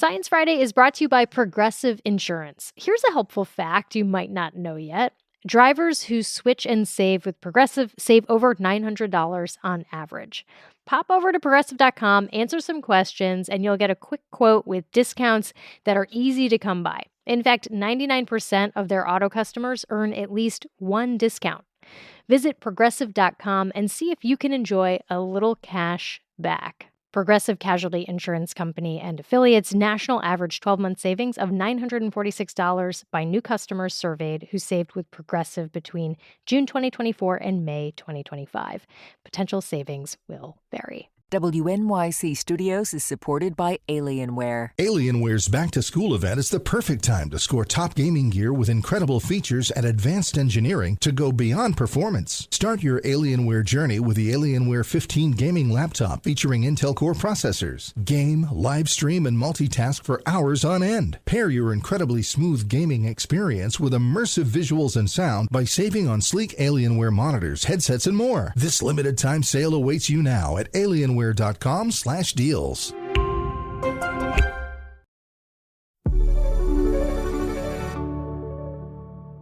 Science Friday is brought to you by Progressive Insurance. Here's a helpful fact you might not know yet. Drivers who switch and save with Progressive save over $900 on average. Pop over to Progressive.com, answer some questions, and you'll get a quick quote with discounts that are easy to come by. In fact, 99% of their auto customers earn at least one discount. Visit Progressive.com and see if you can enjoy a little cash back. Progressive Casualty Insurance Company and Affiliates national average 12-month savings of $946 by new customers surveyed who saved with Progressive between June 2024 and May 2025. Potential savings will vary. WNYC Studios is supported by Alienware. Alienware's back-to-school event is the perfect time to score top gaming gear with incredible features and advanced engineering to go beyond performance. Start your Alienware journey with the Alienware 15 gaming laptop featuring Intel Core processors. Game, live stream, and multitask for hours on end. Pair your incredibly smooth gaming experience with immersive visuals and sound by saving on sleek Alienware monitors, headsets, and more. This limited time sale awaits you now at Alienware.com/deals.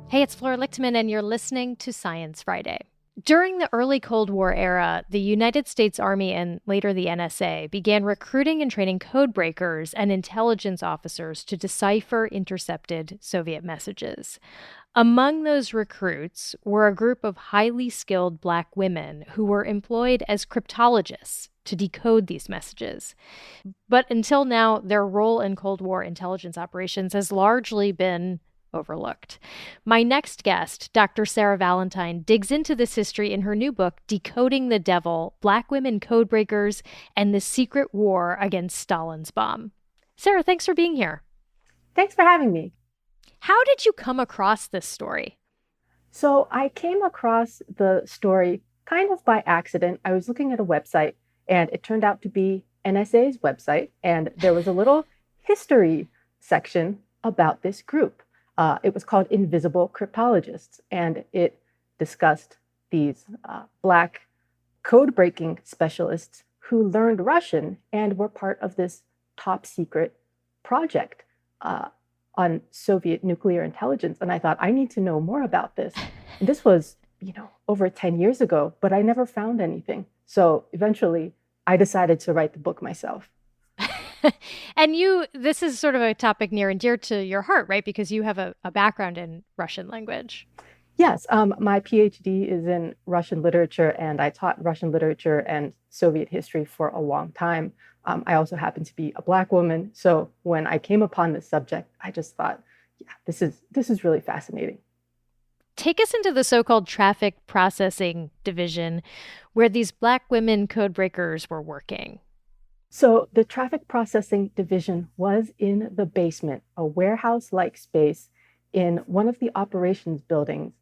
Hey, it's Flora Lichtman, and you're listening to Science Friday. During the early Cold War era, the United States Army and later the NSA began recruiting and training codebreakers and intelligence officers to decipher intercepted Soviet messages. Among those recruits were a group of highly skilled Black women who were employed as cryptologists to decode these messages. But until now, their role in Cold War intelligence operations has largely been overlooked. My next guest, Dr. Sarah Valentine, digs into this history in her new book, Decoding the Devil, Black Women Codebreakers and the Secret War Against Stalin's Bomb. Sarah, thanks for being here. Thanks for having me. How did you come across this story? So I came across the story kind of by accident. I was looking at a website, and it turned out to be NSA's website, and there was a little history section about this group. It was called Invisible Cryptologists, and it discussed these Black code-breaking specialists who learned Russian and were part of this top secret project on Soviet nuclear intelligence. And I thought, I need to know more about this. And this was, over 10 years ago, but I never found anything. So eventually, I decided to write the book myself. And this is sort of a topic near and dear to your heart, right? Because you have a background in Russian language. Yes, my PhD is in Russian literature, and I taught Russian literature and Soviet history for a long time. I also happen to be a Black woman. So when I came upon this subject, I just thought, yeah, this is really fascinating. Take us into the so-called traffic processing division where these Black women codebreakers were working. So the traffic processing division was in the basement, a warehouse-like space in one of the operations buildings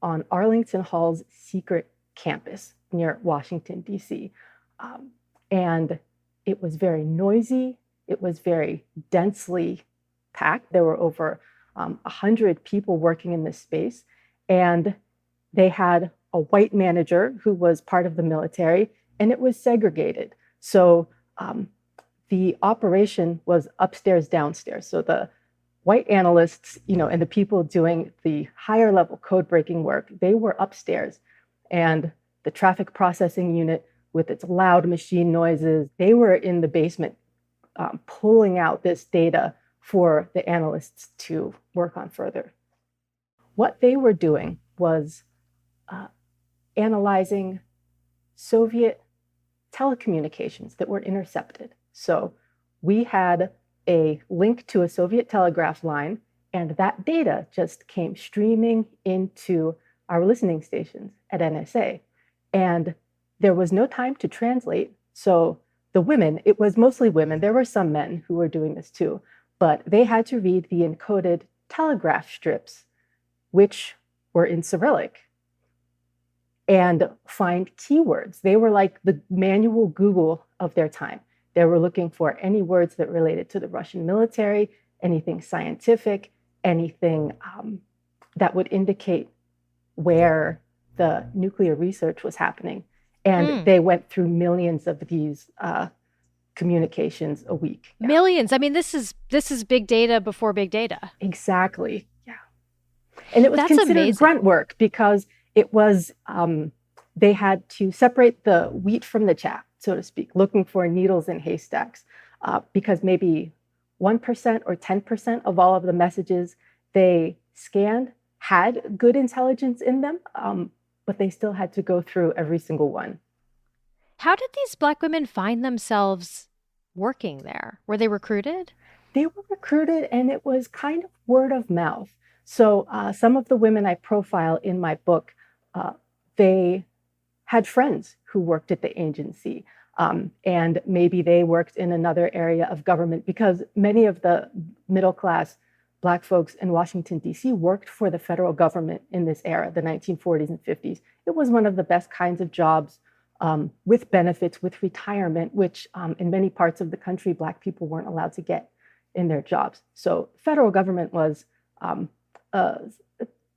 on Arlington Hall's secret campus near Washington, D.C. And it was very noisy. It was very densely packed. There were over 100 people working in this space. And they had a white manager who was part of the military, and it was segregated. So the operation was upstairs, downstairs. So the white analysts, and the people doing the higher level code breaking work, they were upstairs. And the traffic processing unit with its loud machine noises, they were in the basement pulling out this data for the analysts to work on further. What they were doing was analyzing Soviet telecommunications that were intercepted. So we had a link to a Soviet telegraph line, and that data just came streaming into our listening stations at NSA. And there was no time to translate. So the women, it was mostly women, there were some men who were doing this too, but they had to read the encoded telegraph strips, which were in Cyrillic, and find keywords. They were like the manual Google of their time. They were looking for any words that related to the Russian military, anything scientific, anything that would indicate where the nuclear research was happening. And they went through millions of these communications a week. Yeah. Millions. I mean, this is big data before big data. Exactly. Yeah. And it was That's considered amazing. grunt work because it was, they had to separate the wheat from the chaff, so to speak, looking for needles in haystacks, because maybe 1% or 10% of all of the messages they scanned had good intelligence in them, but they still had to go through every single one. How did these Black women find themselves working there? Were they recruited? They were recruited, and it was kind of word of mouth. So some of the women I profile in my book, they had friends who worked at the agency, and maybe they worked in another area of government, because many of the middle-class Black folks in Washington, D.C. worked for the federal government in this era, the 1940s and 50s. It was one of the best kinds of jobs, with benefits, with retirement, which in many parts of the country, Black people weren't allowed to get in their jobs. So federal government was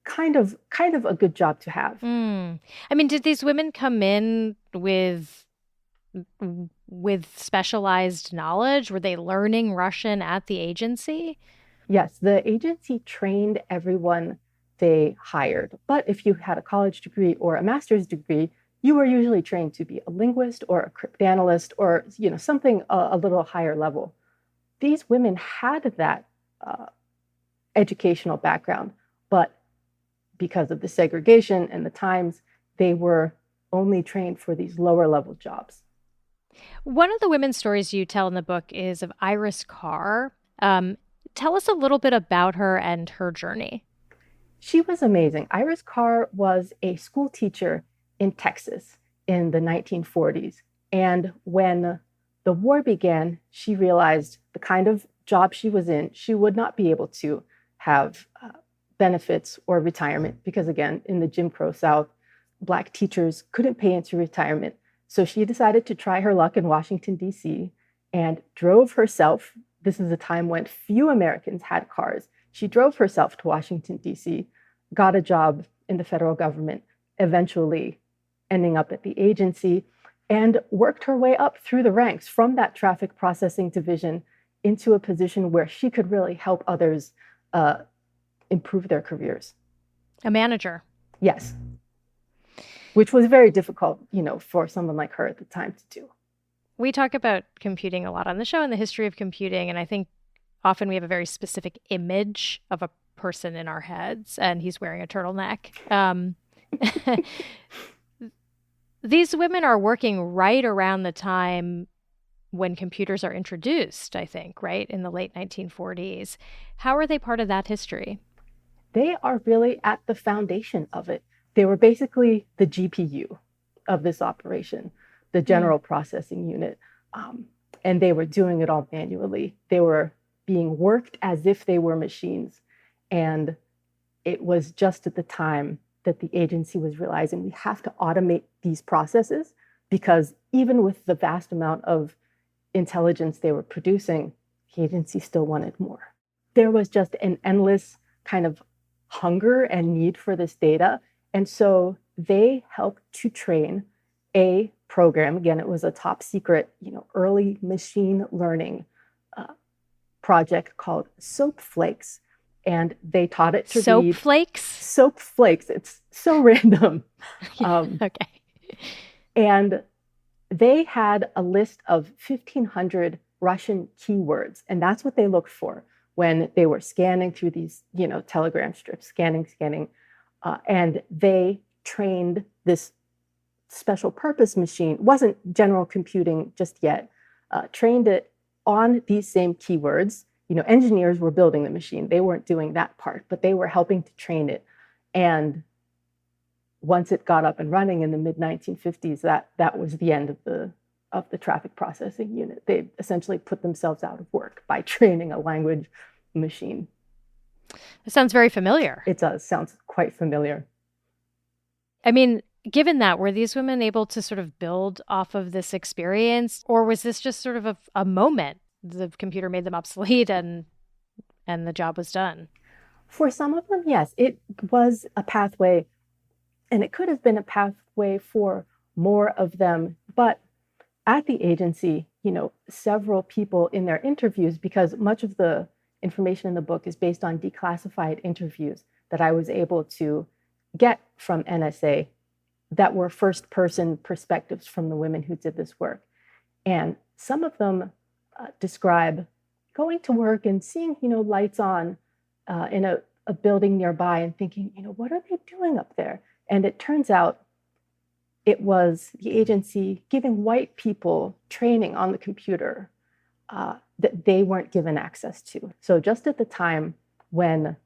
kind of a good job to have. I mean, did these women come in with specialized knowledge? Were they learning Russian at the agency? Yes, the agency trained everyone they hired. But if you had a college degree or a master's degree, you were usually trained to be a linguist or a cryptanalyst or something a little higher level. These women had that educational background, but because of the segregation and the times, they were only trained for these lower level jobs. One of the women's stories you tell in the book is of Iris Carr. Tell us a little bit about her and her journey. She was amazing. Iris Carr was a school teacher in Texas in the 1940s. And when the war began, she realized the kind of job she was in, she would not be able to have benefits or retirement, because again, in the Jim Crow South, Black teachers couldn't pay into retirement. So she decided to try her luck in Washington, D.C. and drove herself. This is a time when few Americans had cars. She drove herself to Washington, D.C., got a job in the federal government, eventually ending up at the agency, and worked her way up through the ranks from that traffic processing division into a position where she could really help others improve their careers. A manager. Yes. Which was very difficult, for someone like her at the time to do. We talk about computing a lot on the show and the history of computing, and I think often we have a very specific image of a person in our heads, and he's wearing a turtleneck. These women are working right around the time when computers are introduced, I think, right, in the late 1940s. How are they part of that history? They are really at the foundation of it. They were basically the GPU of this operation, the general processing unit. And they were doing it all manually. They were being worked as if they were machines. And it was just at the time that the agency was realizing we have to automate these processes, because even with the vast amount of intelligence they were producing, the agency still wanted more. There was just an endless kind of hunger and need for this data. And so they helped to train a program. Again, it was a top secret, early machine learning project called Soap Flakes. And they taught it to read. Soap flakes? Soap Flakes. It's so random. Okay. And they had a list of 1,500 Russian keywords. And that's what they looked for when they were scanning through these, telegram strips, scanning. And they trained this special purpose machine. It wasn't general computing just yet. Trained it on these same keywords. Engineers were building the machine. They weren't doing that part, but they were helping to train it. And once it got up and running in the mid-1950s, that was the end of the traffic processing unit. They essentially put themselves out of work by training a language machine. It sounds very familiar. It does. Sounds quite familiar. I mean, given that, were these women able to sort of build off of this experience, or was this just sort of a moment? The computer made them obsolete and the job was done? For some of them, yes, it was a pathway, and it could have been a pathway for more of them. But at the agency, several people in their interviews, because much of the information in the book is based on declassified interviews that I was able to get from NSA that were first-person perspectives from the women who did this work. And some of them describe going to work and seeing, lights on in a building nearby and thinking, what are they doing up there? And it turns out it was the agency giving white people training on the computer that they weren't given access to. So just at the time when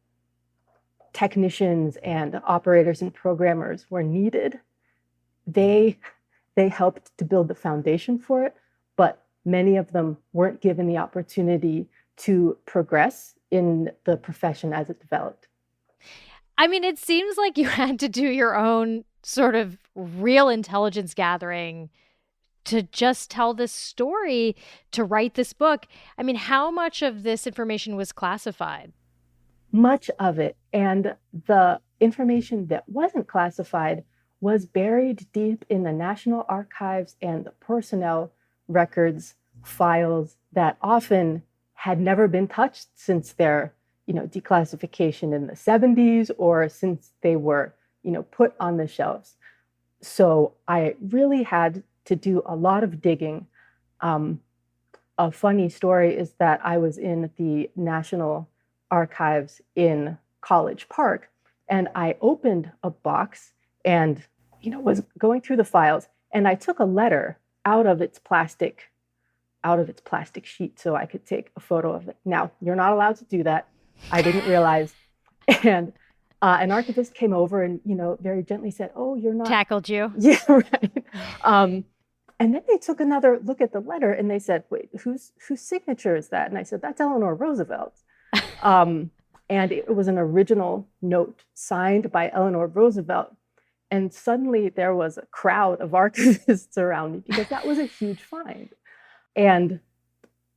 technicians and operators and programmers were needed, they helped to build the foundation for it, but many of them weren't given the opportunity to progress in the profession as it developed. I mean, it seems like you had to do your own sort of real intelligence gathering to just tell this story, to write this book. I mean, how much of this information was classified? Much of it. And the information that wasn't classified was buried deep in the National Archives and the personnel records files that often had never been touched since their declassification in the 70s or since they were put on the shelves. So I really had to do a lot of digging. A funny story is that I was in the National Archives in College Park, and I opened a box and was going through the files, and I took a letter out of its plastic sheet so I could take a photo of it. Now, you're not allowed to do that. I didn't realize. And an archivist came over and, very gently said, "Oh, you're not..." Tackled you. Yeah, right. And then they took another look at the letter and they said, "Wait, whose signature is that?" And I said, "That's Eleanor Roosevelt's." And it was an original note signed by Eleanor Roosevelt. And suddenly there was a crowd of archivists around me because that was a huge find. And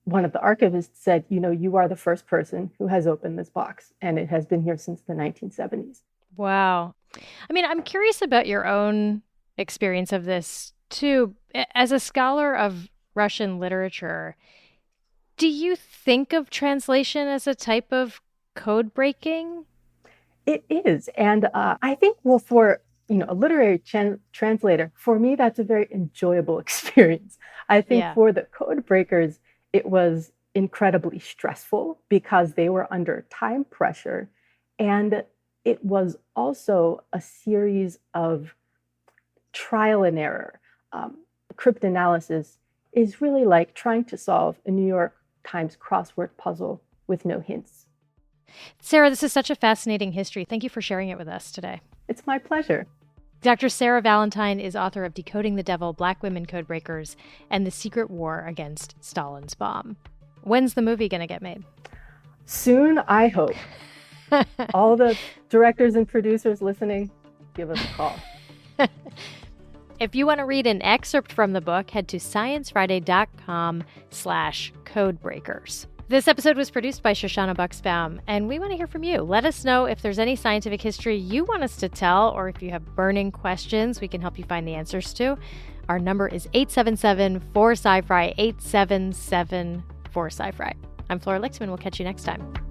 one of the archivists said, "You are the first person who has opened this box, and it has been here since the 1970s. Wow. I mean, I'm curious about your own experience of this, too. As a scholar of Russian literature, do you think of translation as a type of code breaking? It is. And I think, for a literary translator, for me, that's a very enjoyable experience. I think for the code breakers, it was incredibly stressful because they were under time pressure. And it was also a series of trial and error. Cryptanalysis is really like trying to solve a New York Times crossword puzzle with no hints. Sarah, this is such a fascinating history. Thank you for sharing it with us today. It's my pleasure. Dr. Sarah Valentine is author of Decoding the Devil, Black Women Codebreakers, and the Secret War Against Stalin's Bomb. When's the movie going to get made? Soon, I hope. All the directors and producers listening, give us a call. If you want to read an excerpt from the book, head to sciencefriday.com/codebreakers. This episode was produced by Shoshana Buxbaum, and we want to hear from you. Let us know if there's any scientific history you want us to tell, or if you have burning questions we can help you find the answers to. Our number is 877-4-SciFri, 877-4-SciFri. I'm Flora Lichtman. We'll catch you next time.